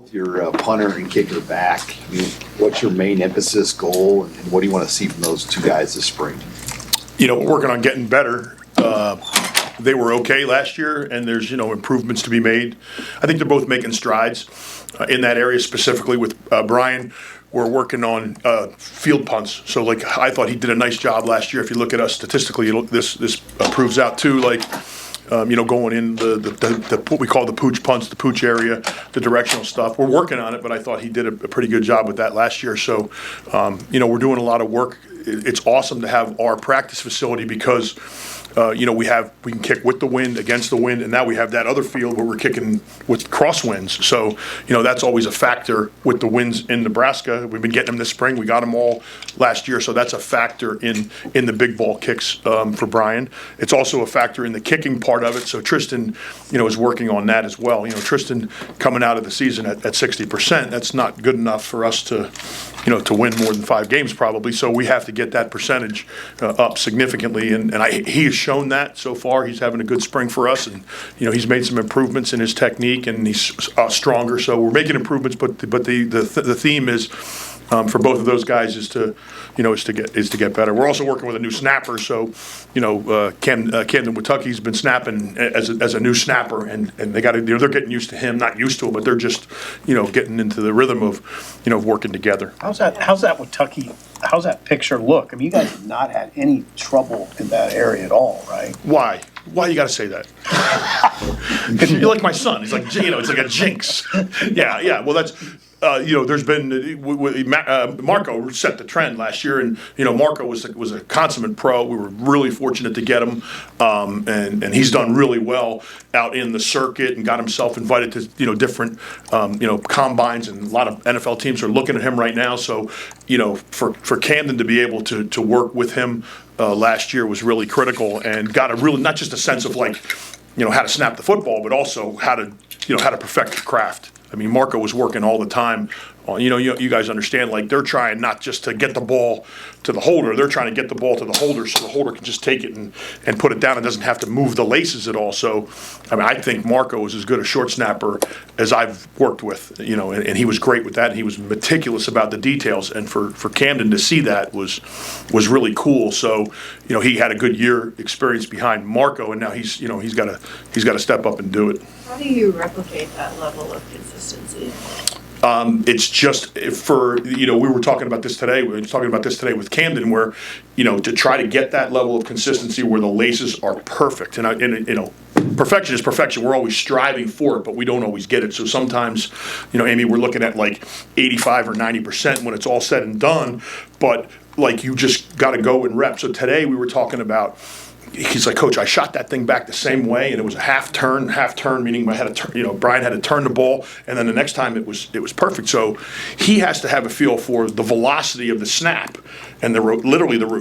both your punter and kicker back. I mean, what's your main emphasis, goal, and what do you want to see from those two guys this spring? We're working on getting better. They were okay last year, and there's improvements to be made. I think they're both making strides in that area, specifically with Brian. We're working on field punts. So, I thought he did a nice job last year. If you look at us statistically, this proves out too. Going in the what we call the pooch punts, the pooch area, the directional stuff. We're working on it, but I thought he did a pretty good job with that last year. So, we're doing a lot of work. It's awesome to have our practice facility because we can kick with the wind, against the wind, and now we have that other field where we're kicking with crosswinds. So, that's always a factor with the winds in Nebraska. We've been getting them this spring. We got them all last year, so that's a factor in the big ball kicks for Brian. It's also a factor in the kicking part of it. So Tristan, is working on that as well. Tristan coming out of the season at 60%. That's not good enough for us to win more than 5 games probably. So we have to get that percentage up significantly, and he has shown that so far. He's having a good spring for us, and he's made some improvements in his technique, and he's stronger. So we're making improvements, but the theme is for both of those guys is to get better. We're also working with a new snapper. So Camden Watucky's been snapping as a new snapper, and they got they're getting used to him, not used to him, but they're just getting into the rhythm of working together. How's that Watucky? How's that picture look? I mean, you guys have not had any trouble in that area at all, right? Why? Why you got to say that? You're like my son. He's like, it's like a jinx. Yeah. Well, that's. There's been Marco set the trend last year, and Marco was a consummate pro. We were really fortunate to get him, and he's done really well out in the circuit and got himself invited to different combines, and a lot of NFL teams are looking at him right now. So for Camden to be able to work with him last year was really critical, and got a really not just a sense of how to snap the football, but also how to perfect the craft. I mean, Marco was working all the time. You guys understand, they're trying not just to get the ball to the holder, they're trying to get the ball to the holder so the holder can just take it and put it down and doesn't have to move the laces at all. So, I think Marco is as good a short snapper as I've worked with, and he was great with that. And he was meticulous about the details. And for Camden to see that was really cool. So, he had a good year experience behind Marco, and now he's got to step up and do it. How do you replicate that level of consistency? It's just we were talking about this today. We were talking about this today with Camden, where to try to get that level of consistency where the laces are perfect, and perfection is perfection. We're always striving for it, but we don't always get it. So sometimes, Amy, we're looking at 85 or 90% when it's all said and done. But you just got to go and rep. So today we were talking about. He's like, Coach, I shot that thing back the same way, and it was a half turn, meaning Brian had to turn the ball, and then the next time it was perfect. So he has to have a feel for the velocity of the snap, and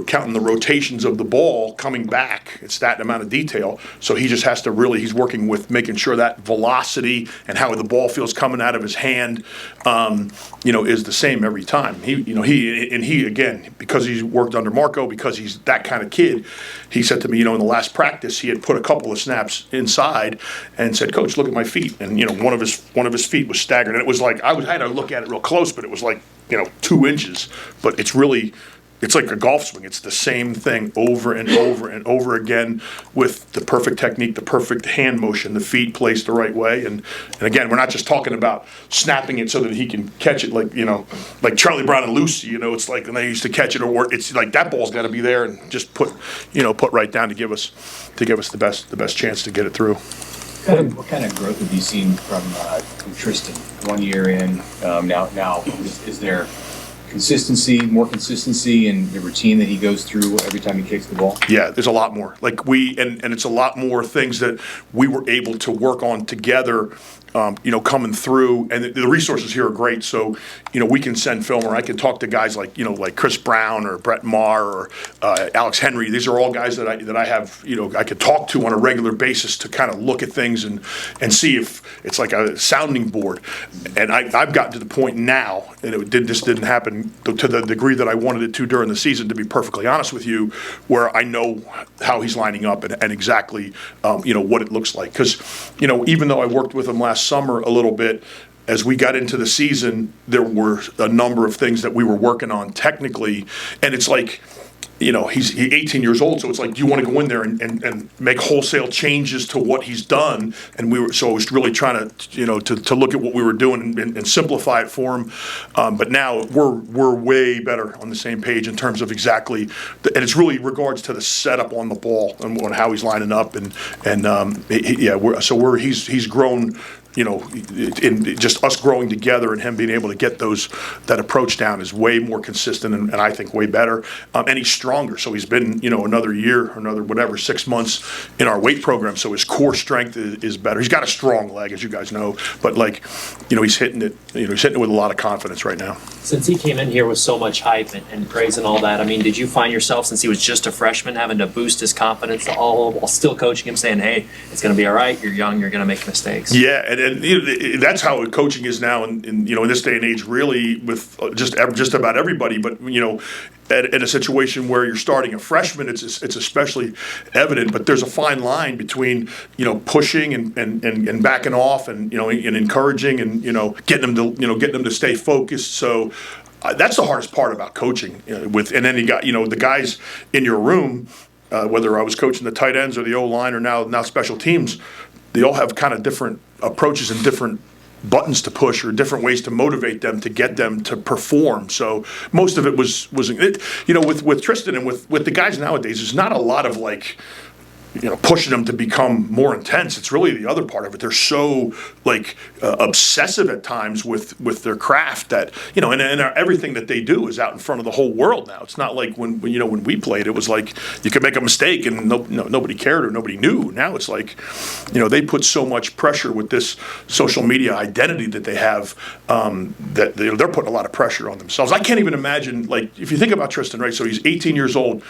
counting the rotations of the ball coming back. It's that amount of detail. So he just has to he's working with making sure that velocity and how the ball feels coming out of his hand, is the same every time. He again, because he's worked under Marco, because he's that kind of kid, he said to me, in the last practice, he had put a couple of snaps inside and said, Coach, look at my feet. And, one of his feet was staggered. And it was I had to look at it real close, but it was 2 inches. But it's like a golf swing. It's the same thing over and over and over again with the perfect technique, the perfect hand motion, the feet placed the right way. And again, we're not just talking about snapping it so that he can catch it like Charlie Brown and Lucy, it's like when they used to catch it, or it's like that ball's got to be there and just put right down to give us the best chance to get it through. What kind of growth have you seen from Tristan 1 year in? Now is there more consistency in the routine that he goes through every time he kicks the ball? Yeah, there's a lot more. And it's a lot more things that we were able to work on together, coming through. And the resources here are great. So, we can send film, or I can talk to guys like Chris Brown or Brett Maher or Alex Henry. These are all guys that I have, I could talk to on a regular basis to kind of look at things and see if it's like a sounding board. And I've gotten to the point now, and this didn't happen to the degree that I wanted it to during the season, to be perfectly honest with you, where I know how he's lining up and exactly, what it looks like. Because, even though I worked with him last summer a little bit, as we got into the season, there were a number of things that we were working on technically, and it's like, he's 18 years old, so it's like you want to go in there and make wholesale changes to what he's done. And I was really trying to, to look at what we were doing and simplify it for him. But now we're way better on the same page in terms of exactly, and it's really regards to the setup on the ball and on how he's lining up. He's grown. In just us growing together and him being able to get that approach down is way more consistent and I think way better. And he's stronger. So he's been, another year, another whatever, 6 months in our weight program. So his core strength is better. He's got a strong leg, as you guys know, but he's hitting it, he's hitting it with a lot of confidence right now. Since he came in here with so much hype and praise and all that, I mean, did you find yourself, since he was just a freshman, having to boost his confidence all while still coaching him, saying, hey, it's going to be all right, you're young, you're going to make mistakes? Yeah, and that's how coaching is now in this day and age, really, with just about everybody. But in a situation where you're starting a freshman, it's especially evident. But there's a fine line between pushing and backing off and and encouraging and getting them to stay focused. So that's the hardest part about coaching. And then you got the guys in your room, whether I was coaching the tight ends or the O-line or now special teams, they all have kind of different approaches and different buttons to push or different ways to motivate them to get them to perform. So most of it was with Tristan and with the guys nowadays, there's not a lot of pushing them to become more intense. It's really the other part of it. They're so obsessive at times with their craft that and everything that they do is out in front of the whole world now. It's not like when we played, it was like you could make a mistake and nobody cared or nobody knew. Now it's like they put so much pressure with this social media identity that they have that they're putting a lot of pressure on themselves. I can't even imagine, if you think about Tristan, right? So he's 18 years old.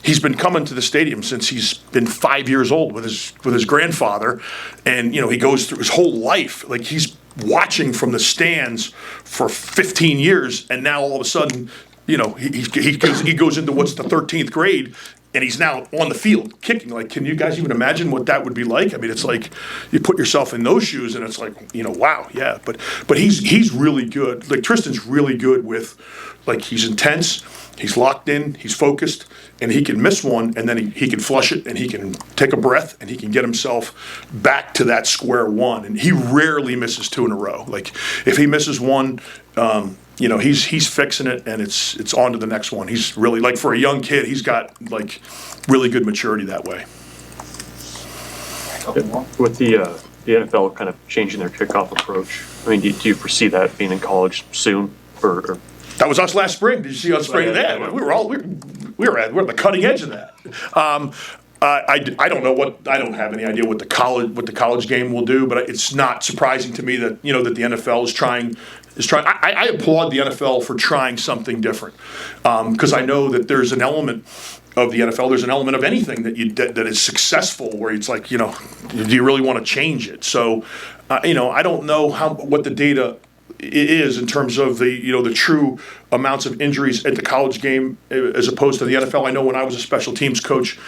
He's been coming to the stadium since he's been 5 years old with his grandfather, and he goes through his whole life. He's watching from the stands for 15 years, and now all of a sudden, he goes into what's the 13th grade, and he's now on the field kicking. Can you guys even imagine what that would be like? I mean, it's like you put yourself in those shoes, and it's like wow, yeah. But he's really good. Tristan's really good with he's intense. He's locked in, he's focused, and he can miss one, and then he can flush it, and he can take a breath, and he can get himself back to that square one. And he rarely misses 2 in a row. If he misses one, he's fixing it, and it's on to the next one. He's really, for a young kid, he's got, really good maturity that way. With the NFL kind of changing their kickoff approach, I mean, do you foresee that being in college soon, or That was us last spring. Did you see us spring? Yeah, we're at the cutting edge of that. I don't know I don't have any idea what the college game will do, but it's not surprising to me that that the NFL is trying. I applaud the NFL for trying something different because I know that there's an element of the NFL. There's an element of anything that is successful where it's like do you really want to change it? So I don't know what the data is in terms of the true amounts of injuries at the college game as opposed to the NFL. I know when I was a special teams coach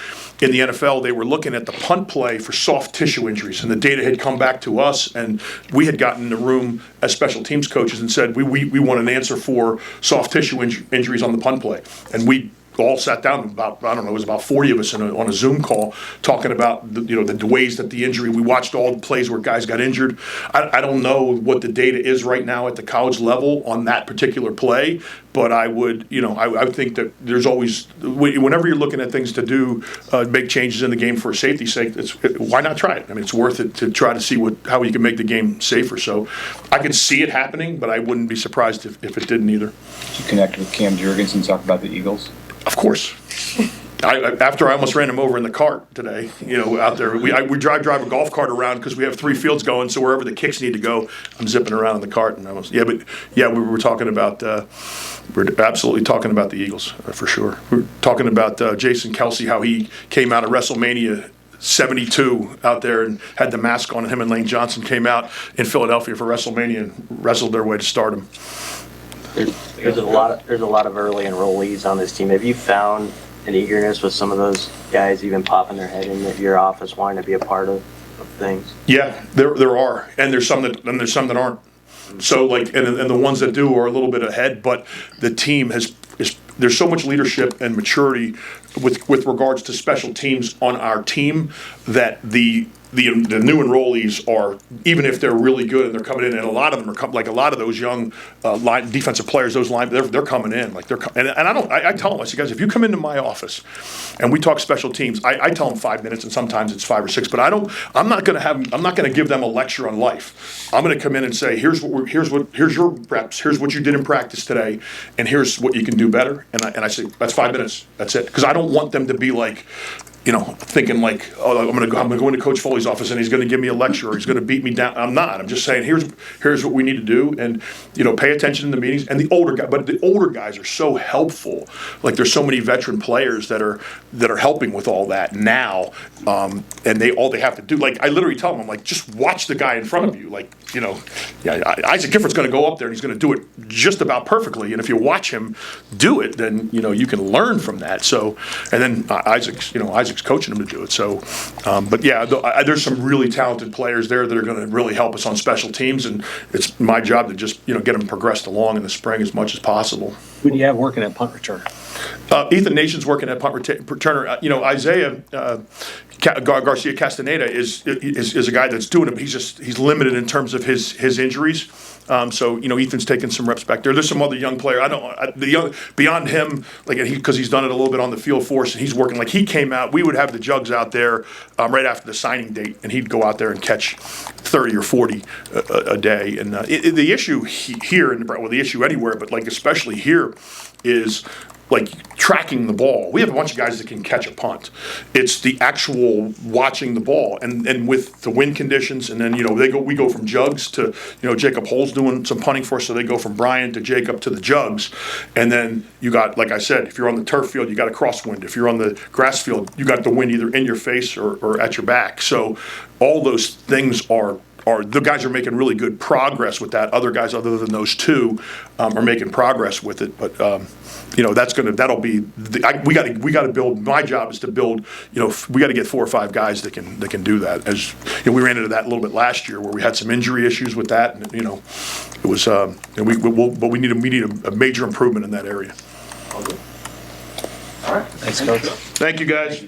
in the NFL, they were looking at the punt play for soft tissue injuries, and the data had come back to us, and we had gotten in the room as special teams coaches and said we want an answer for soft tissue injuries on the punt play, and we all sat down it was about 40 of us on a Zoom call talking about the ways that the injury. We watched all the plays where guys got injured. I don't know what the data is right now at the college level on that particular play, but I would I would think that there's always, whenever you're looking at things to do make changes in the game for safety's sake, why not try it? I mean, it's worth it to try to see how you can make the game safer. So I could see it happening, but I wouldn't be surprised if it didn't either. Did you connect with Cam Jurgens and talk about the Eagles? Of course. After I almost ran him over in the cart today, out there, we drive a golf cart around because we have 3 fields going. So wherever the kicks need to go, I'm zipping around in the cart, and we were talking about we're absolutely talking about the Eagles for sure. We're talking about Jason Kelce, how he came out of WrestleMania 72 out there and had the mask on, and him and Lane Johnson came out in Philadelphia for WrestleMania and wrestled their way to stardom. There's a lot of early enrollees on this team. Have you found an eagerness with some of those guys even popping their head in your office wanting to be a part of things? Yeah, there are, and there's some that aren't. So like, and the ones that do are a little bit ahead, but the team there's so much leadership and maturity with regards to special teams on our team that the new enrollees are, even if they're really good and they're coming in, and a lot of them are like a lot of those young defensive players, they're coming in like I tell them, I say, guys, if you come into my office and we talk special teams, I tell them 5 minutes, and sometimes it's 5 or 6, but I'm not going to give them a lecture on life. I'm going to come in and say, here's your reps, here's what you did in practice today, and here's what you can do better. And I say, that's 5 minutes, that's it, because I don't want them to be like, thinking like, oh, I'm gonna go into Coach Foley's office and he's gonna give me a lecture or he's gonna beat me down. I'm not. I'm just saying, here's what we need to do, and pay attention in the meetings. And the older guys are so helpful. Like, there's so many veteran players that are helping with all that now, and all they have to do, like, I literally tell them, I'm like, just watch the guy in front of you. Like, Isaac Giffords gonna go up there and he's gonna do it just about perfectly. And if you watch him do it, then you can learn from that. So, and then Isaac's coaching him to do it. So, but yeah, there's some really talented players there that are going to really help us on special teams, and it's my job to just get them progressed along in the spring as much as possible. Who do you have working at punt return? Ethan Nation's working at punt returner. Isaiah Garcia Castaneda is a guy that's doing it, but he's limited in terms of his injuries. So Ethan's taking some reps back there. There's some other young player. Beyond him, like, because he's done it a little bit on the field for us, and he's working. Like, he came out. We would have the jugs out there right after the signing date, and he'd go out there and catch 30 or 40 a day. And the issue here, the issue anywhere, but like especially here, is like tracking the ball. We have a bunch of guys that can catch a punt. It's the actual watching the ball, and with the wind conditions, and then we go from jugs to Jacob Hull's doing some punting for us, so they go from Brian to Jacob to the jugs, and then you got, like I said, if you're on the turf field, you got a crosswind. If you're on the grass field, you got the wind either in your face or at your back. So all those things are the guys are making really good progress with that. Other guys, other than those two, are making progress with it. But that'll be we got to build. My job is to build. We got to get 4 or 5 guys that can do that. As we ran into that a little bit last year, where we had some injury issues with that, and it was. But we need a major improvement in that area. Thanks, Coach. Thank you, guys.